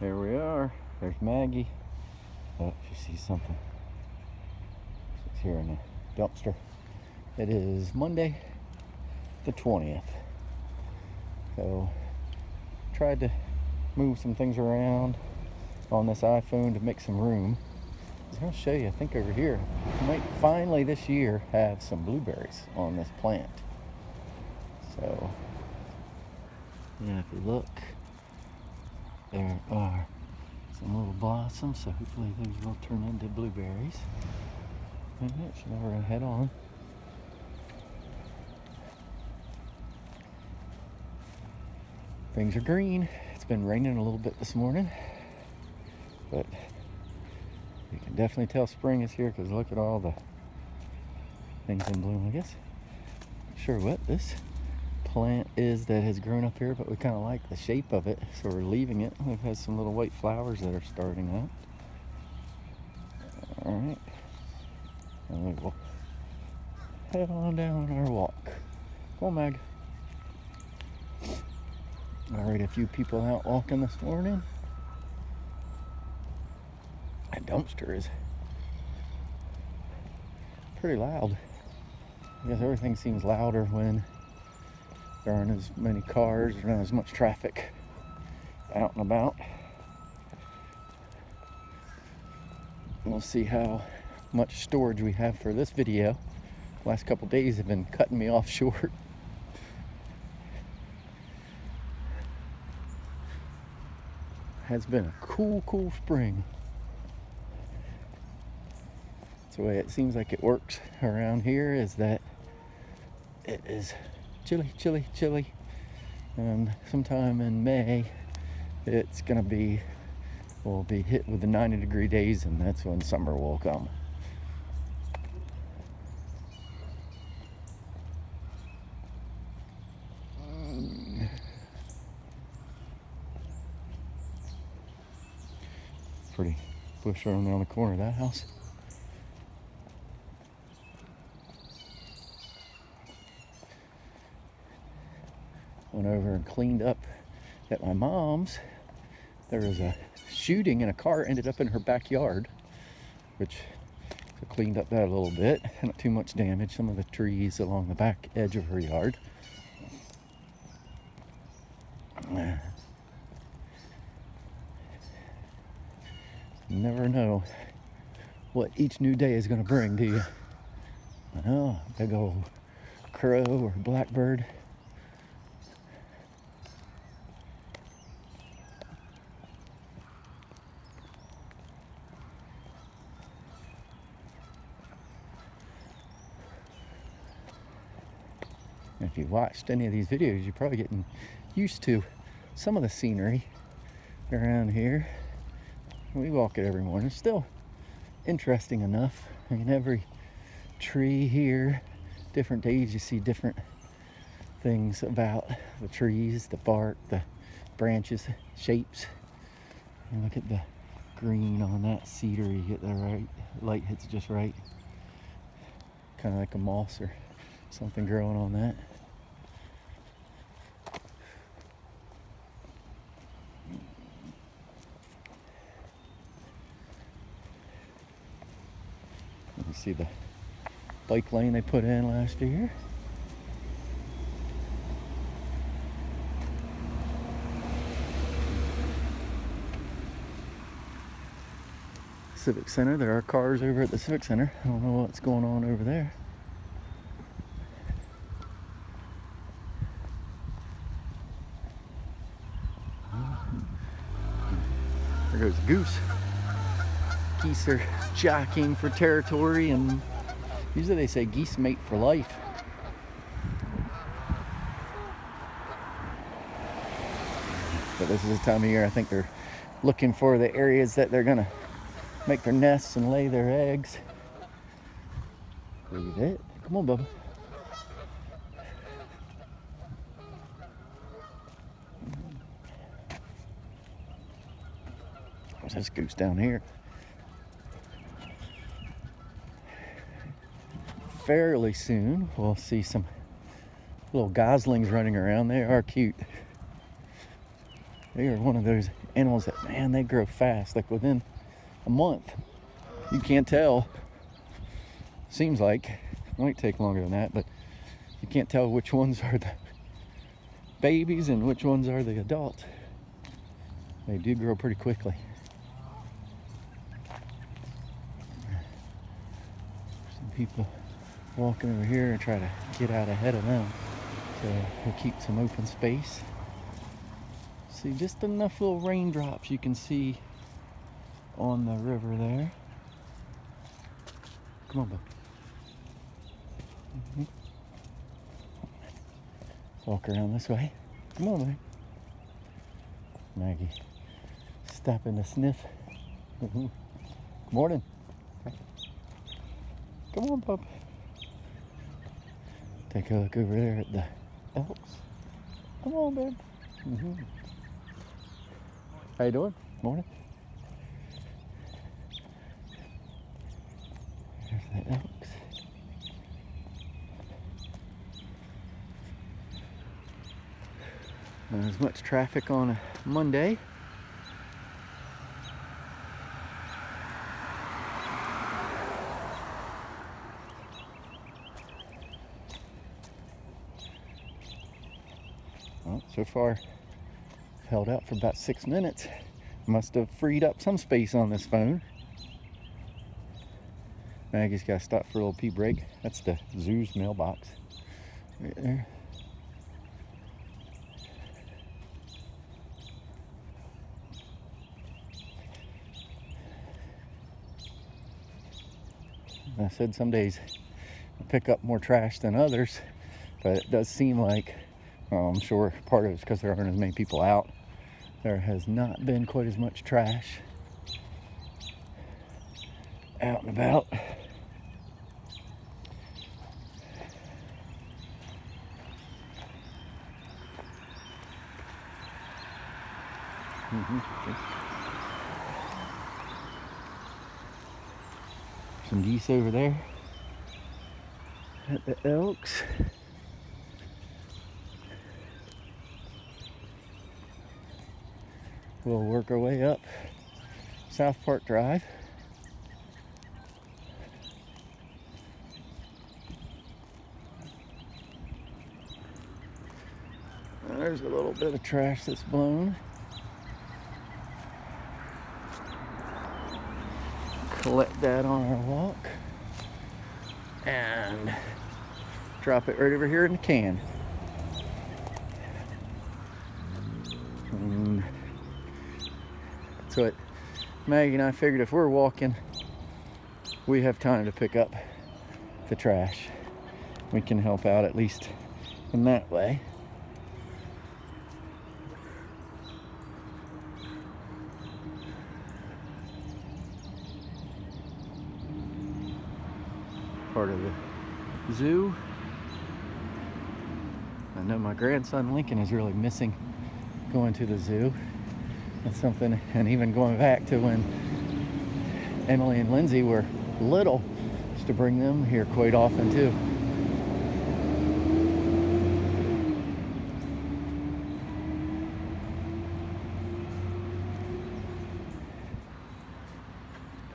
There we are. There's Maggie. Oh, she sees something. She's here in the dumpster. It is Monday the 20th. So, tried to move some things around on this iPhone to make some room. I was going to show you, I think over here, we might finally this year have some blueberries on this plant. So, yeah, if you look, there are some little blossoms, so hopefully those will turn into blueberries. And so now we're going to head on. Things are green. It's been raining a little bit this morning, but you can definitely tell spring is here because look at all the things in bloom. I guess not sure what this plant is that has grown up here, but we kind of like the shape of it, so we're leaving it. It has some little white flowers that are starting up. All right, and we will head on down our walk. Come on, Mag. Already a few people out walking this morning. That dumpster is pretty loud. I guess everything seems louder when there aren't as many cars, or not as much traffic out and about. We'll see how much storage we have for this video. Last couple days have been cutting me off short. Has been a cool spring. That's the way it seems like it works around here, is that it is chilly. And sometime in May, it's gonna be, we'll be hit with the 90-degree days, and that's when summer will come. Pretty bush around there on the corner of that house. Went over and cleaned up at my mom's. There was a shooting and a car ended up in her backyard, which so cleaned up that a little bit. Not too much damage. Some of the trees along the back edge of her yard. You never know what each new day is going to bring, do you? Oh, big old crow or blackbird. If you've watched any of these videos, you're probably getting used to some of the scenery around here. We walk it every morning. It's still interesting enough. I mean, every tree here, different days you see different things about the trees, the bark, the branches, shapes. And look at the green on that cedar. You get the right light hits just right. Kind of like a moss or something growing on that. You see the bike lane they put in last year. Civic Center. There are cars over at the Civic Center. I don't know what's going on over there. There goes a goose. Geese are jockeying for territory, and usually they say geese mate for life. But this is the time of year I think they're looking for the areas that they're gonna make their nests and lay their eggs. Leave it. Come on, Bubba. There's this goose down here. Fairly soon we'll see some little goslings running around. They are cute. They are one of those animals that, man, they grow fast. Like within a month, you can't tell. Seems like it might take longer than that, but you can't tell which ones are the babies and which ones are the adults. They do grow pretty quickly. Some people walking over here and try to get out ahead of them, so we'll keep some open space. See just enough little raindrops you can see on the river there. Come on, bud. Let's walk around this way. Come on, man. Maggie, stopping to sniff. Good morning. Come on, pup. Take a look over there at the elks. Come on, babe. How you doing? Morning. There's the elks. Not as much traffic on a Monday. Well, so far, held out for about 6 minutes. Must have freed up some space on this phone. Maggie's got to stop for a little pee break. That's the zoo's mailbox right there. I said some days I pick up more trash than others, but it does seem like, I'm sure part of it's because there aren't as many people out. There has not been quite as much trash out and about. Some geese over there at the elks. We'll work our way up South Park Drive. There's a little bit of trash that's blown. Collect that on our walk and drop it right over here in the can. And that's what Maggie and I figured, if we're walking, we have time to pick up the trash. We can help out at least in that way. Part of the zoo. I know my grandson Lincoln is really missing going to the zoo. That's something, and even going back to when Emily and Lindsay were little, used to bring them here quite often too.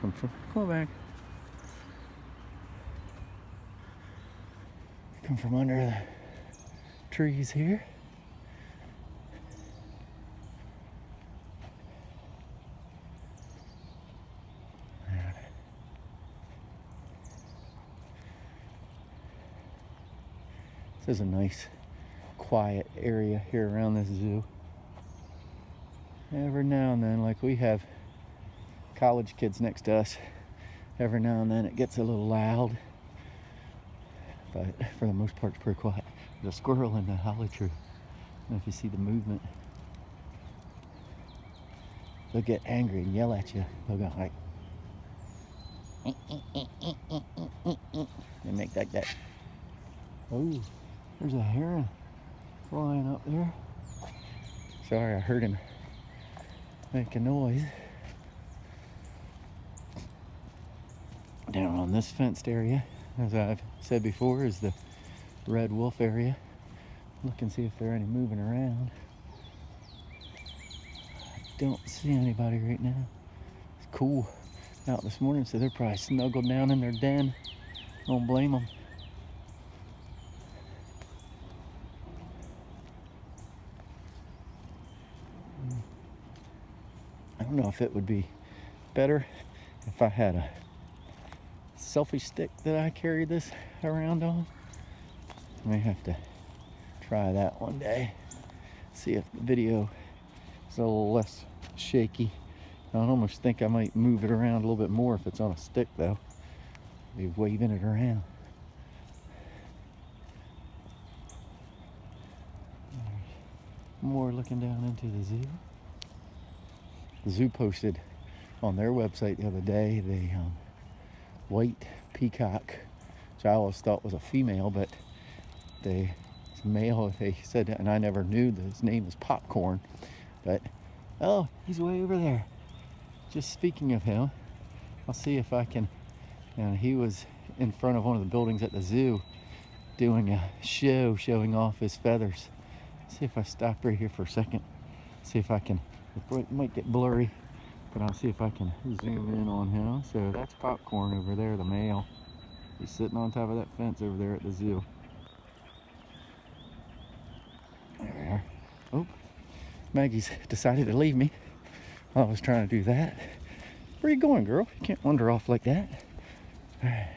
Come on back. Come from under the trees here. This is a nice, quiet area here around this zoo. Every now and then, like we have college kids next to us, every now and then it gets a little loud. But for the most part, it's pretty quiet. There's a squirrel in the holly tree. I don't know if you see the movement. They'll get angry and yell at you. They'll go like, and make like that. Oh, there's a heron flying up there. Sorry, I heard him make a noise. Down on this fenced area, as I've said before, is the red wolf area. Look and see if there are any moving around. don't see anybody right now. It's cool out this morning, so they're probably snuggled down in their den. Don't blame them. I don't know if it would be better if I had a selfie stick that I carried this around on. I may have to try that one day. See if the video is a little less shaky. I almost think I might move it around a little bit more if it's on a stick though. Be waving it around. More looking down into the zoo. The zoo posted on their website the other day the white peacock, which I always thought was a female, but it's male. They said, and I never knew that his name was Popcorn, but oh, he's way over there. Just speaking of him, I'll see if I can. He was in front of one of the buildings at the zoo doing a show showing off his feathers. See if I stop right here for a second. See if I can. It might get blurry, but I'll see if I can zoom in on him. So that's Popcorn over there, the male. He's sitting on top of that fence over there at the zoo. There we are. Oh, Maggie's decided to leave me while I was trying to do that. Where are you going, girl? You can't wander off like that. All right.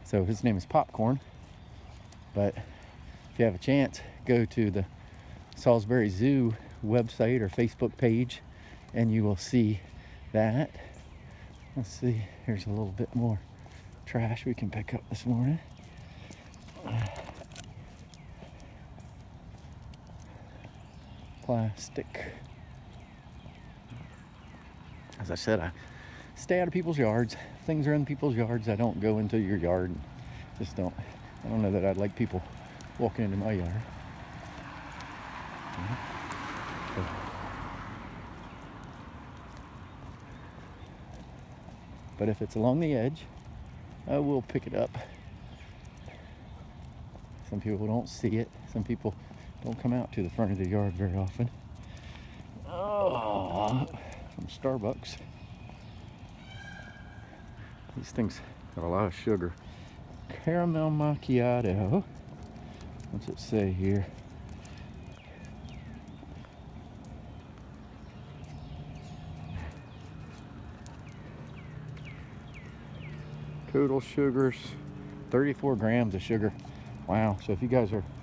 So his name is Popcorn, but if you have a chance, go to the Salisbury Zoo website or Facebook page and you will see that. Let's see, here's a little bit more trash we can pick up this morning. Plastic. As I said, I stay out of people's yards. Things are in people's yards. I don't go into your yard. Just don't. I don't know that I'd like people walking into my yard. But if it's along the edge, I will pick it up. Some people don't see it. Some people don't come out to the front of the yard very often. Oh, from Starbucks. These things have a lot of sugar. Caramel macchiato. What's it say here? Total sugars, 34 grams of sugar. Wow, so if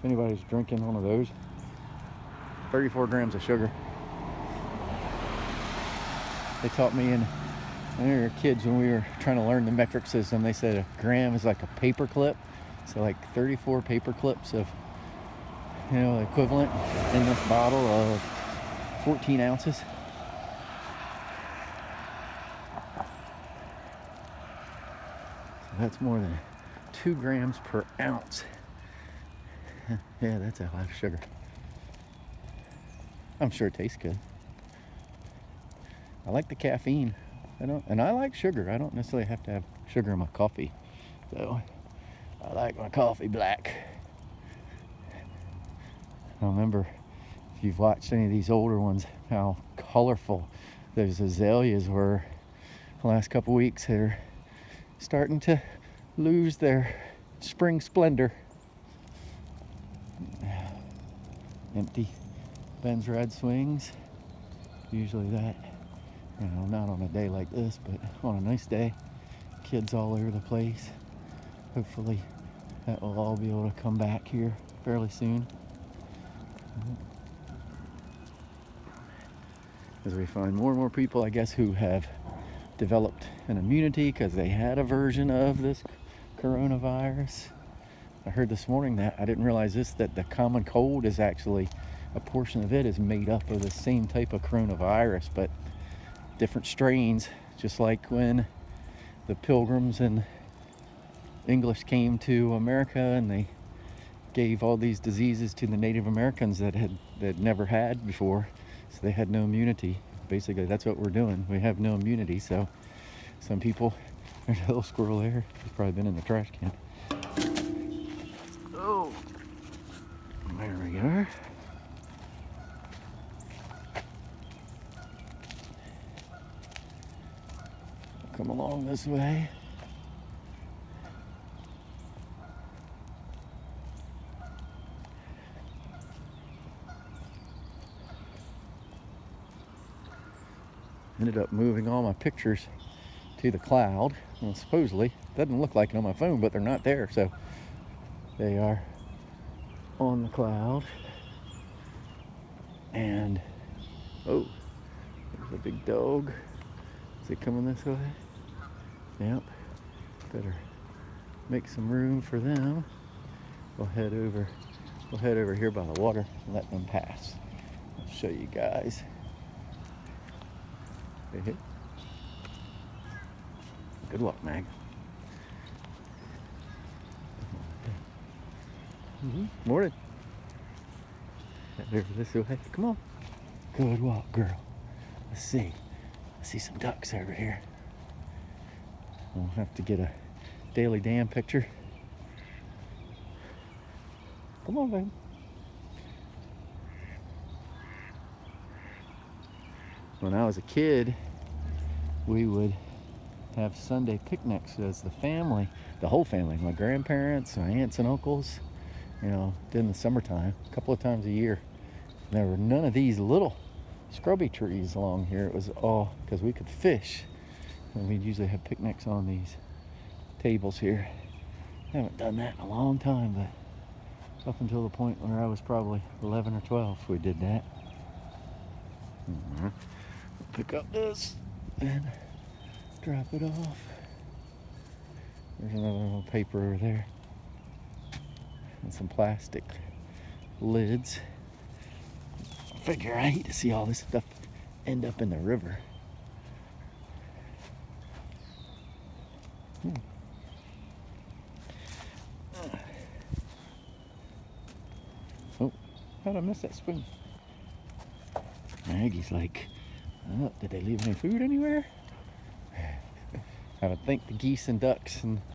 anybody's drinking one of those, 34 grams of sugar. They taught me when we were kids, when we were trying to learn the metric system, they said a gram is like a paper clip. So like 34 paper clips of, equivalent in this bottle of 14 ounces. So that's more than 2 grams per ounce. Yeah, that's a lot of sugar. I'm sure it tastes good. I like the caffeine. I like sugar. I don't necessarily have to have sugar in my coffee. So I like my coffee black. I remember, if you've watched any of these older ones, how colorful those azaleas were the last couple weeks. They're starting to lose their spring splendor. Empty Ben's Red Swings. Usually that, not on a day like this, but on a nice day. Kids all over the place. Hopefully that will all be able to come back here fairly soon. As we find more and more people, I guess, who have developed an immunity because they had a version of this coronavirus. I heard this morning that, I didn't realize this, that the common cold is actually, a portion of it is made up of the same type of coronavirus, but different strains, just like when the Pilgrims and English came to America and they gave all these diseases to the Native Americans that never had before, so they had no immunity. Basically, that's what we're doing. We have no immunity, so some people, there's a little squirrel there. He's probably been in the trash can. Oh, There we are. Come along this way. Ended up moving all my pictures to the cloud. Well, supposedly, doesn't look like it on my phone, but they're not there, so they are on the cloud. And oh, there's a big dog. Is it coming this way? Yep. Better make some room for them. We'll head over here by the water and let them pass. I'll show you guys. Hey. Good luck, Mag. Morning. Head over this way. Come on. Good walk, girl. Let's see. I see some ducks over here. We'll have to get a daily dam picture. Come on, babe. When I was a kid, we would have Sunday picnics as the family, the whole family, my grandparents, my aunts and uncles, you know, in the summertime, a couple of times a year. And there were none of these little scrubby trees along here. It was all because we could fish. And we'd usually have picnics on these tables here. I haven't done that in a long time, but up until the point where I was probably 11 or 12, we did that. Pick up this and drop it off. There's another little paper over there. And some plastic lids. I figure I hate to see all this stuff end up in the river. Oh, how'd I miss that spoon? Maggie's like, oh, did they leave any food anywhere? I would think the geese and ducks and